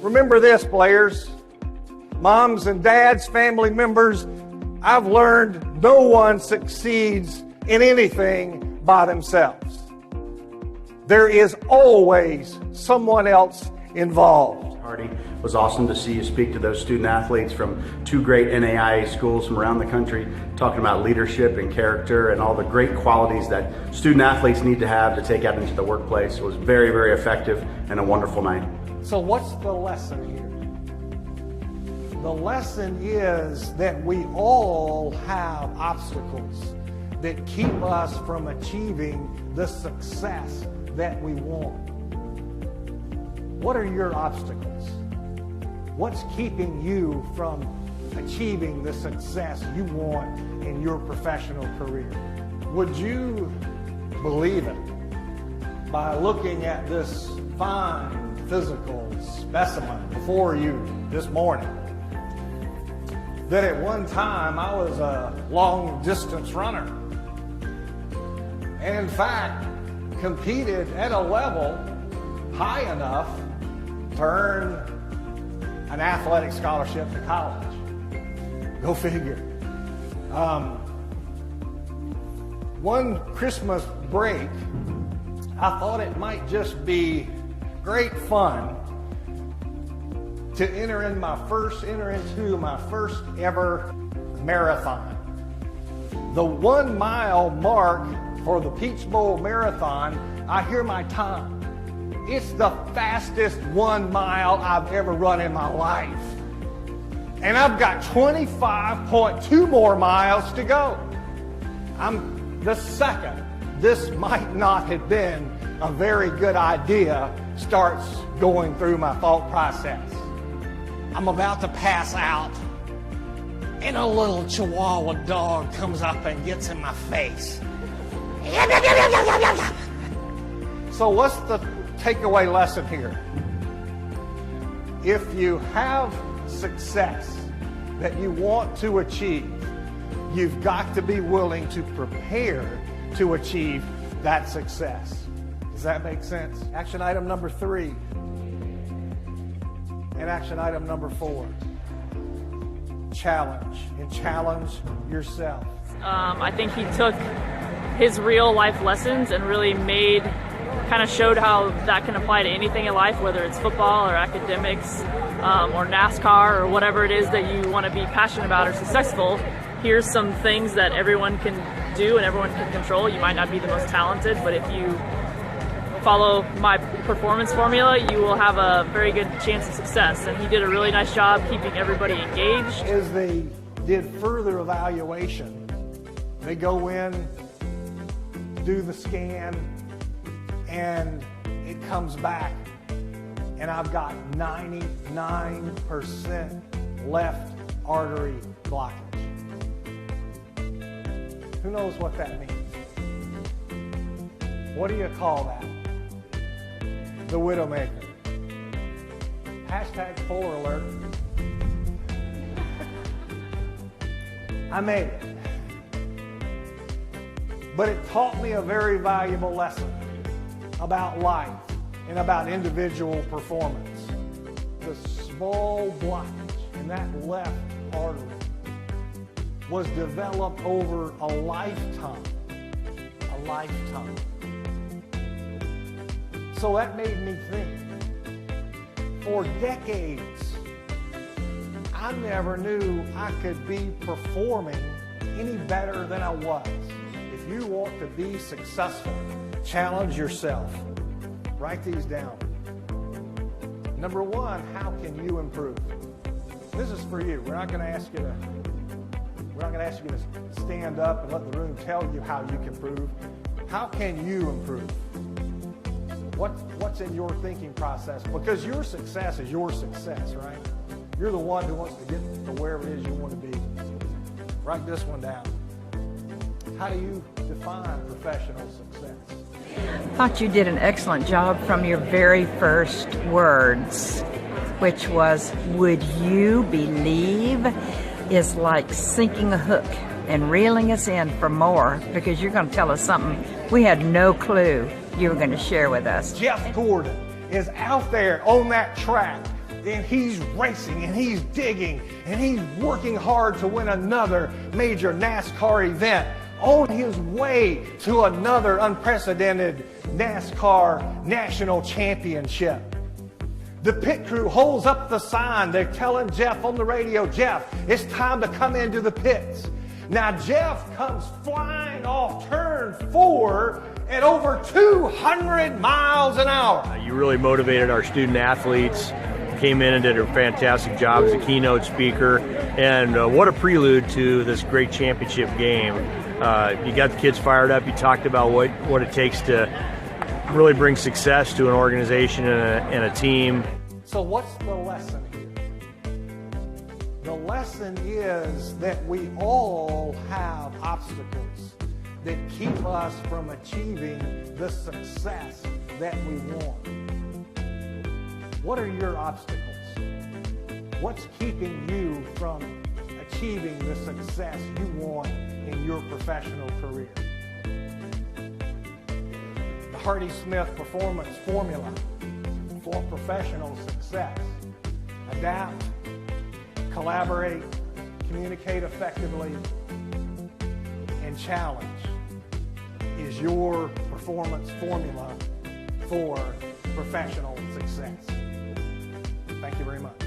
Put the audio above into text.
Remember this, players, moms and dads, family members, I've learned no one succeeds in anything by themselves. There is always someone else involved. Hardy, it was awesome to see you speak to those student athletes from two great NAIA schools from around the country, talking about leadership and character and all the great qualities that student athletes need to have to take out into the workplace. It was very, very effective and a wonderful night. So what's the lesson here? The lesson is that we all have obstacles that keep us from achieving the success that we want. What are your obstacles? What's keeping you from achieving the success you want in your professional career? Would you believe it by looking at this fine physical specimen before you this morning that at one time I was a long distance runner, and in fact competed at a level high enough to earn an athletic scholarship to college. Go figure. One Christmas break, I thought it might just be great fun to enter into my first ever marathon. The 1 mile mark for the Peach Bowl Marathon, I hear my time. It's the fastest 1 mile I've ever run in my life. And I've got 25.2 more miles to go. I'm the second this might not have been a very good idea starts going through my thought process. I'm about to pass out, and a little Chihuahua dog comes up and gets in my face. So what's the takeaway lesson here? If you have success that you want to achieve, you've got to be willing to prepare to achieve that success. Does that make sense? Action item number 3 and action item number 4. Challenge, and challenge yourself. I think he took his real life lessons and really kind of showed how that can apply to anything in life, whether it's football or academics or NASCAR or whatever it is that you want to be passionate about or successful. Here's some things that everyone can do and everyone can control. You might not be the most talented, but if you follow my performance formula, you will have a very good chance of success. And he did a really nice job keeping everybody engaged. As they did further evaluation, they go in, do the scan, and it comes back, and I've got 99% left artery blockage. Who knows what that means? What do you call that? The Widowmaker. Hashtag spoiler alert. I made it. But it taught me a very valuable lesson about life and about individual performance. The small blockage in that left artery was developed over a lifetime. A lifetime. So that made me think. For decades, I never knew I could be performing any better than I was. If you want to be successful, challenge yourself. Write these down. Number 1, how can you improve? This is for you. We're not going to ask you to stand up and let the room tell you how you can improve. How can you improve? What's in your thinking process? Because your success is your success, right? You're the one who wants to get to wherever it is you want to be. Write this one down. How do you define professional success? I thought you did an excellent job from your very first words, which was, would you believe, is like sinking a hook and reeling us in for more, because you're going to tell us something we had no clue you were going to share with us. Jeff Gordon is out there on that track and he's racing and he's digging and he's working hard to win another major NASCAR event on his way to another unprecedented NASCAR national championship. The pit crew holds up the sign. They're telling Jeff on the radio, Jeff, it's time to come into the pits. Now Jeff comes flying off turn 4 at over 200 miles an hour. You really motivated our student athletes, came in and did a fantastic job as a keynote speaker, and what a prelude to this great championship game. You got the kids fired up. You talked about what it takes to really bring success to an organization and a team. So what's the lesson here? The lesson is that we all have obstacles that keep us from achieving the success that we want. What are your obstacles? What's keeping you from achieving the success you want in your professional career? The Hardy-Smith Performance Formula for professional success. Adapt, collaborate, communicate effectively, and challenge is your performance formula for professional success. Thank you very much.